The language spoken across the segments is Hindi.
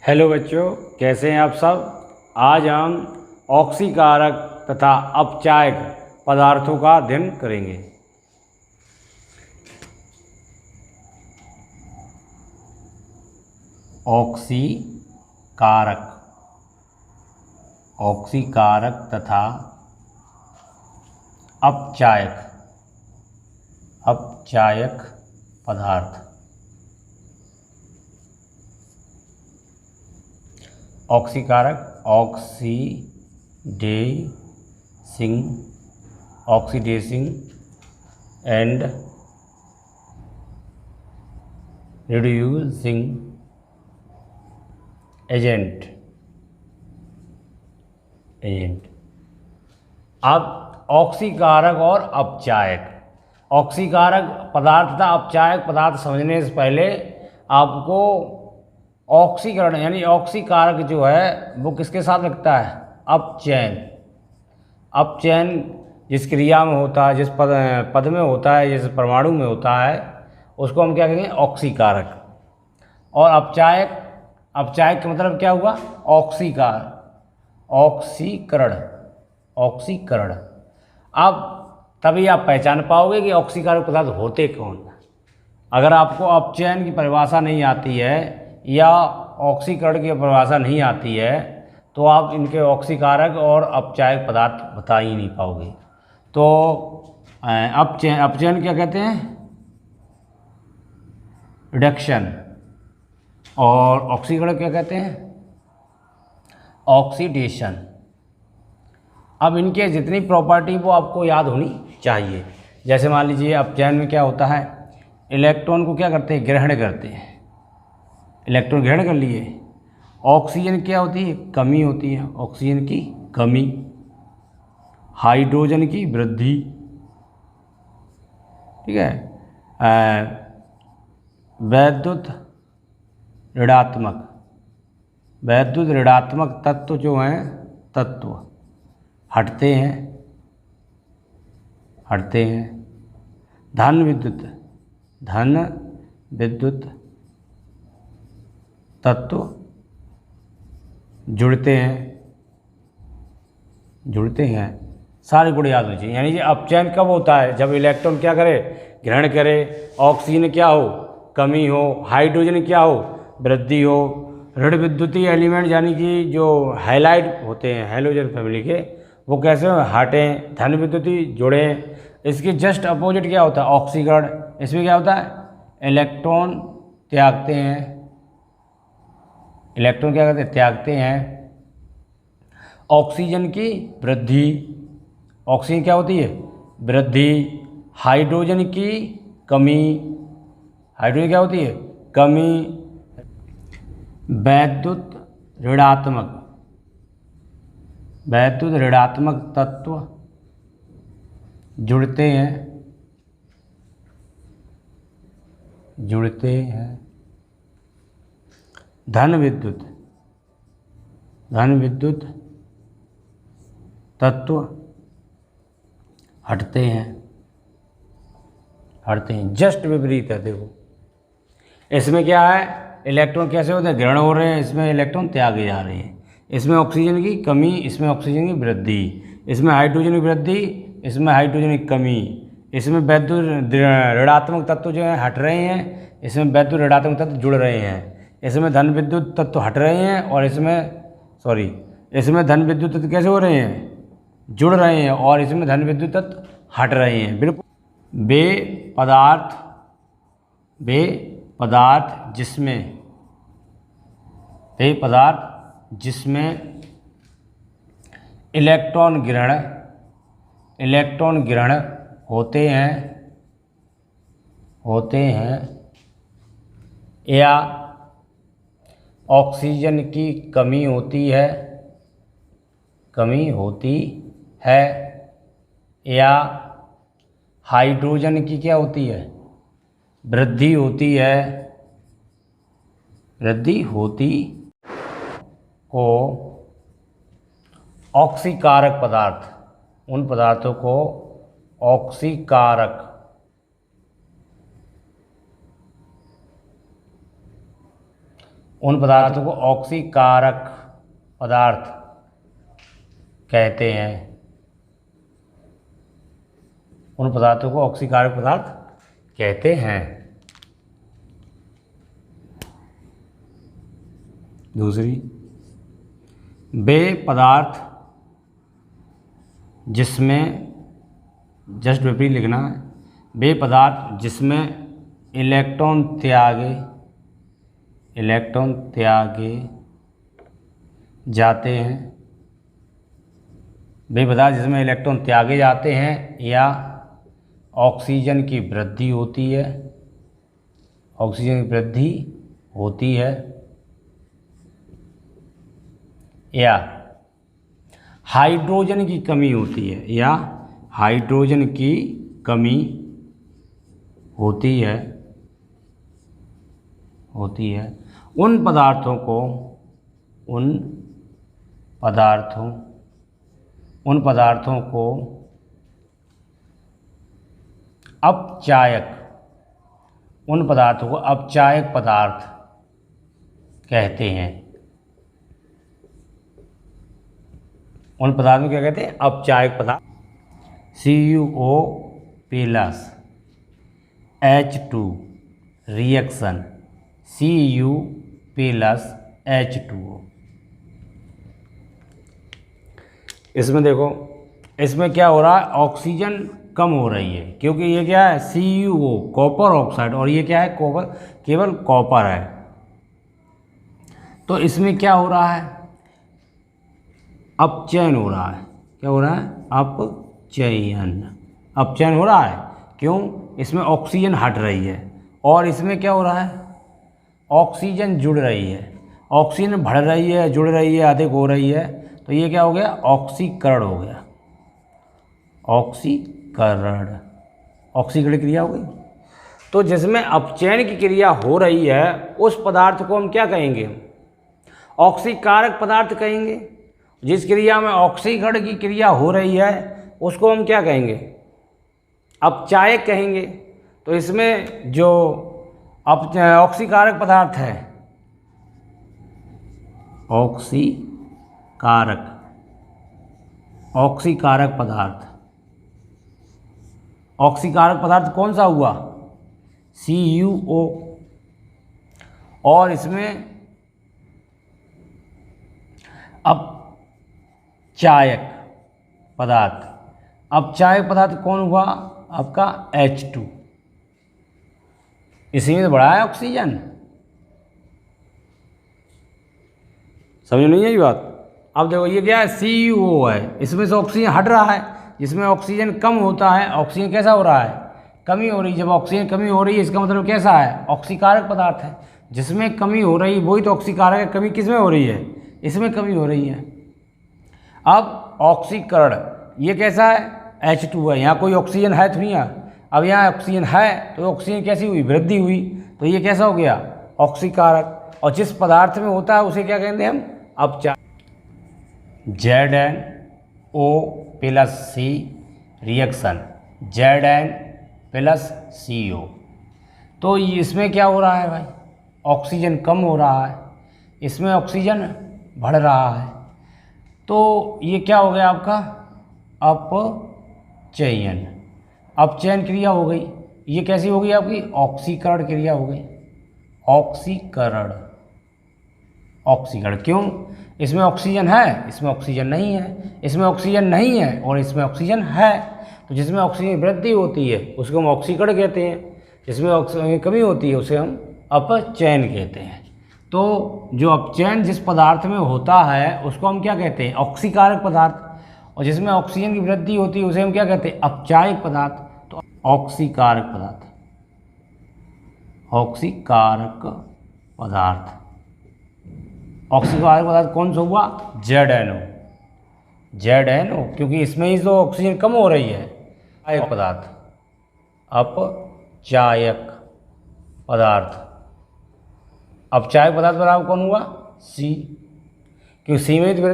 हेलो बच्चों, कैसे हैं आप सब। आज हम ऑक्सीकारक तथा अपचायक पदार्थों का अध्ययन करेंगे। ऑक्सीकारक ऑक्सीकारक तथा अपचायक अपचायक पदार्थ। ऑक्सीकारक ऑक्सीडेसिंग एंड रिड्यूसिंग एजेंट। अब ऑक्सीकारक और अपचायक। ऑक्सीकारक पदार्थ तथा अपचायक पदार्थ समझने से पहले आपको ऑक्सीकरण यानी ऑक्सीकारक जो है वो किसके साथ लगता है? अपचयन जिस क्रिया में होता है, जिस पद में होता है, जिस परमाणु में होता है, उसको हम क्या कहेंगे? ऑक्सीकारक। और अपचायक का मतलब क्या हुआ? ऑक्सीकरण। अब तभी आप पहचान पाओगे कि ऑक्सीकारक पदार्थ होते कौन। अगर आपको अपचयन की परिभाषा नहीं आती है या ऑक्सीकरण की परिभाषा नहीं आती है तो आप इनके ऑक्सीकारक और अपचायक पदार्थ बता ही नहीं पाओगे। तो अपचयन क्या कहते हैं? रिडक्शन। और ऑक्सीकरण क्या कहते हैं? ऑक्सीडेशन। अब इनके जितनी प्रॉपर्टी वो आपको याद होनी चाहिए। जैसे मान लीजिए अपचयन में क्या होता है? इलेक्ट्रॉन को क्या करते हैं? ग्रहण करते हैं। इलेक्ट्रॉन ग्रहण कर लिए। ऑक्सीजन क्या होती है? कमी होती है। ऑक्सीजन की कमी। हाइड्रोजन की वृद्धि। ठीक है। वैद्युत ऋणात्मक तत्व जो हैं हटते हैं। धन विद्युत तत्व जुड़ते हैं। सारे गुण याद होने चाहिए। यानी कि अपचयन कब होता है? जब इलेक्ट्रॉन क्या करे? ग्रहण करे। ऑक्सीजन क्या हो? कमी हो। हाइड्रोजन क्या हो? वृद्धि हो। ऋण विद्युतीय एलिमेंट यानी कि जो हैलाइड होते हैं हैलोजन फैमिली के, वो कैसे हटें। धन विद्युतीय जुड़ें। इसके जस्ट अपोजिट क्या होता है? ऑक्सीकरण। इसमें क्या होता है? इलेक्ट्रॉन त्यागते हैं। इलेक्ट्रॉन क्या करते हैं? त्यागते हैं। ऑक्सीजन की वृद्धि। ऑक्सीजन क्या होती है? वृद्धि। हाइड्रोजन की कमी। हाइड्रोजन क्या होती है? कमी। वैद्युत ऋणात्मक तत्व जुड़ते हैं। धन विद्युत तत्व हटते हैं। जस्ट विपरीत है। देखो इसमें क्या है? इलेक्ट्रॉन कैसे होते हैं? ग्रहण हो रहे हैं। इसमें इलेक्ट्रॉन त्यागे जा रहे हैं। इसमें ऑक्सीजन की कमी, इसमें ऑक्सीजन की वृद्धि। इसमें हाइड्रोजन की वृद्धि, इसमें हाइड्रोजन की कमी। इसमें वैद्युत ऋणात्मक तत्व जो हैं हट रहे हैं। इसमें वैद्युत ऋणात्मक तत्व जुड़ रहे हैं। इसमें धन विद्युत तत्व हट रहे हैं और इसमें धन विद्युत तत्व कैसे हो रहे हैं? जुड़ रहे हैं। और इसमें धन विद्युत तत्व हट रहे हैं। बिल्कुल वे पदार्थ जिसमें इलेक्ट्रॉन ग्रहण होते हैं या ऑक्सीजन की कमी होती है या हाइड्रोजन की क्या होती है? वृद्धि होती को ऑक्सीकारक पदार्थ, उन पदार्थों को ऑक्सीकारक उन पदार्थों को ऑक्सीकारक पदार्थ कहते हैं। उन पदार्थों को ऑक्सीकारक पदार्थ कहते हैं। दूसरी, वे पदार्थ जिसमें, जस्ट विपरीत लिखना है, वे पदार्थ जिसमें इलेक्ट्रॉन त्यागे जाते हैं, वे पदार्थ जिसमें इलेक्ट्रॉन त्यागे जाते हैं या ऑक्सीजन की वृद्धि होती है, ऑक्सीजन की वृद्धि होती है, या हाइड्रोजन की कमी होती है, या हाइड्रोजन की कमी होती है, उन पदार्थों को अपचायक पदार्थ कहते हैं। उन पदार्थों को क्या कहते हैं? अपचायक पदार्थ। CuO plus H2 reaction Cu plus H2O। इसमें देखो, इसमें क्या हो रहा है? ऑक्सीजन कम हो रही है, क्योंकि ये क्या है? CuO कॉपर ऑक्साइड, और ये क्या है? केवल कॉपर है। तो इसमें क्या हो रहा है? अपचयन हो रहा है। क्या हो रहा है? अपचयन हो रहा है। क्यों? इसमें ऑक्सीजन हट रही है, और इसमें क्या हो रहा है? ऑक्सीजन जुड़ रही है। ऑक्सीजन बढ़ रही है, जुड़ रही है, अधिक हो रही है, तो ये क्या हो गया? ऑक्सीकरण हो गया। ऑक्सीकरण क्रिया हो गई। तो जिसमें अपचयन की क्रिया हो रही है, उस पदार्थ को हम क्या कहेंगे? ऑक्सीकारक पदार्थ कहेंगे। जिस क्रिया में ऑक्सीकरण की क्रिया हो रही है, उसको हम क्या कहेंगे? अपचायक कहेंगे। तो इसमें जो ऑक्सीकारक पदार्थ है, ऑक्सीकारक पदार्थ कौन सा हुआ? CuO। और इसमें अपचायक पदार्थ कौन हुआ? आपका H2। इसी में तो बढ़ा है ऑक्सीजन। समझ नहीं है ये बात? अब देखो, ये क्या है? CuO है, इसमें से ऑक्सीजन हट रहा है। जिसमें ऑक्सीजन कम होता है, ऑक्सीजन कैसा हो रहा है? कमी हो रही है। जब ऑक्सीजन कमी हो रही है, इसका मतलब कैसा है? ऑक्सीकारक पदार्थ है। जिसमें कमी हो रही है वही तो ऑक्सीकारक है। कमी किस में हो रही है? इसमें कमी हो रही है। अब ऑक्सीकरण ये कैसा है? H2 है। यहाँ कोई ऑक्सीजन है तो नहीं है। अब यहाँ ऑक्सीजन है, तो ऑक्सीजन कैसी हुई? वृद्धि हुई। तो ये कैसा हो गया? ऑक्सीकारक। और जिस पदार्थ में होता है उसे क्या कहते हैं हम? अपचायक। ZnO plus C reaction Zn plus CO। तो इसमें क्या हो रहा है भाई? ऑक्सीजन कम हो रहा है, इसमें ऑक्सीजन बढ़ रहा है। तो ये क्या हो गया आपका? अपचयन क्रिया हो गई। ये कैसी हो गई आपकी? ऑक्सीकरण क्रिया हो गई। ऑक्सीकरण। क्यों? इसमें ऑक्सीजन है, इसमें ऑक्सीजन नहीं है। इसमें ऑक्सीजन नहीं है और इसमें ऑक्सीजन है। तो जिसमें ऑक्सीजन वृद्धि होती है उसको हम ऑक्सीकरण कहते हैं। जिसमें ऑक्सीजन की कमी होती है उसे हम अपचयन कहते हैं। तो जो अपचयन जिस पदार्थ में होता है उसको हम क्या कहते हैं? ऑक्सीकारक पदार्थ। और जिसमें ऑक्सीजन की वृद्धि होती है उसे हम क्या कहते हैं? अपचायक पदार्थ। तो ऑक्सीकारक पदार्थ कौन सा हुआ? ZnO। क्योंकि इसमें ही तो ऑक्सीजन कम हो रही है। अपचायक पदार्थ बराबर कौन हुआ? C। क्योंकि C में तो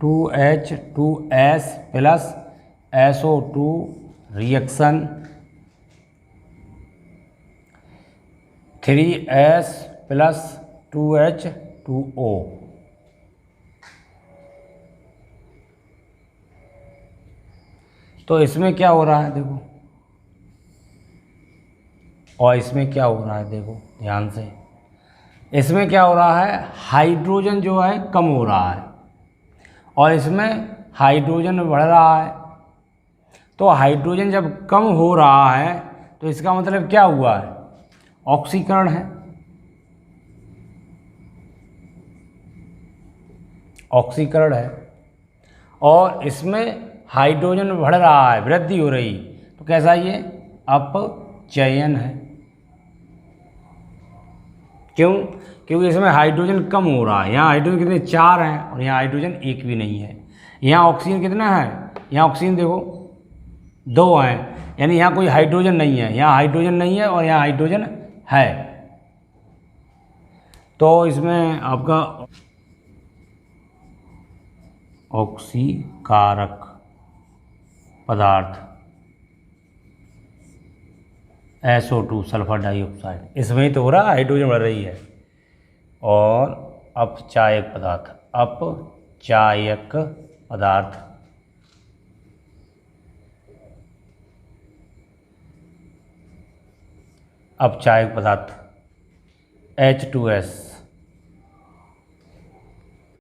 2H2S plus SO2 reaction 3S plus 2H2O। तो इसमें क्या हो रहा है देखो, और इसमें क्या हो रहा है देखो ध्यान से, इसमें क्या हो रहा है, हाइड्रोजन जो है कम हो रहा है और इसमें हाइड्रोजन बढ़ रहा है। तो हाइड्रोजन जब कम हो रहा है तो इसका मतलब क्या हुआ है, ऑक्सीकरण है, ऑक्सीकरण है। और इसमें हाइड्रोजन बढ़ रहा है, वृद्धि हो रही, तो कैसा ये अपचयन है। क्यों, क्योंकि इसमें हाइड्रोजन कम हो रहा है। यहाँ हाइड्रोजन कितने, 4 हैं और यहाँ हाइड्रोजन 1 भी नहीं है। यहाँ ऑक्सीजन कितना है, यहाँ ऑक्सीजन देखो 2 हैं, यानी यहाँ कोई हाइड्रोजन नहीं है, यहाँ हाइड्रोजन नहीं है और यहाँ हाइड्रोजन है। तो इसमें आपका ऑक्सीकारक पदार्थ SO2 सल्फर डाइऑक्साइड, इसमें ही तो हो रहा है, हाइड्रोजन बढ़ रही है। और अपचायक पदार्थ, अपचायक पदार्थ अपचायक पदार्थ H2S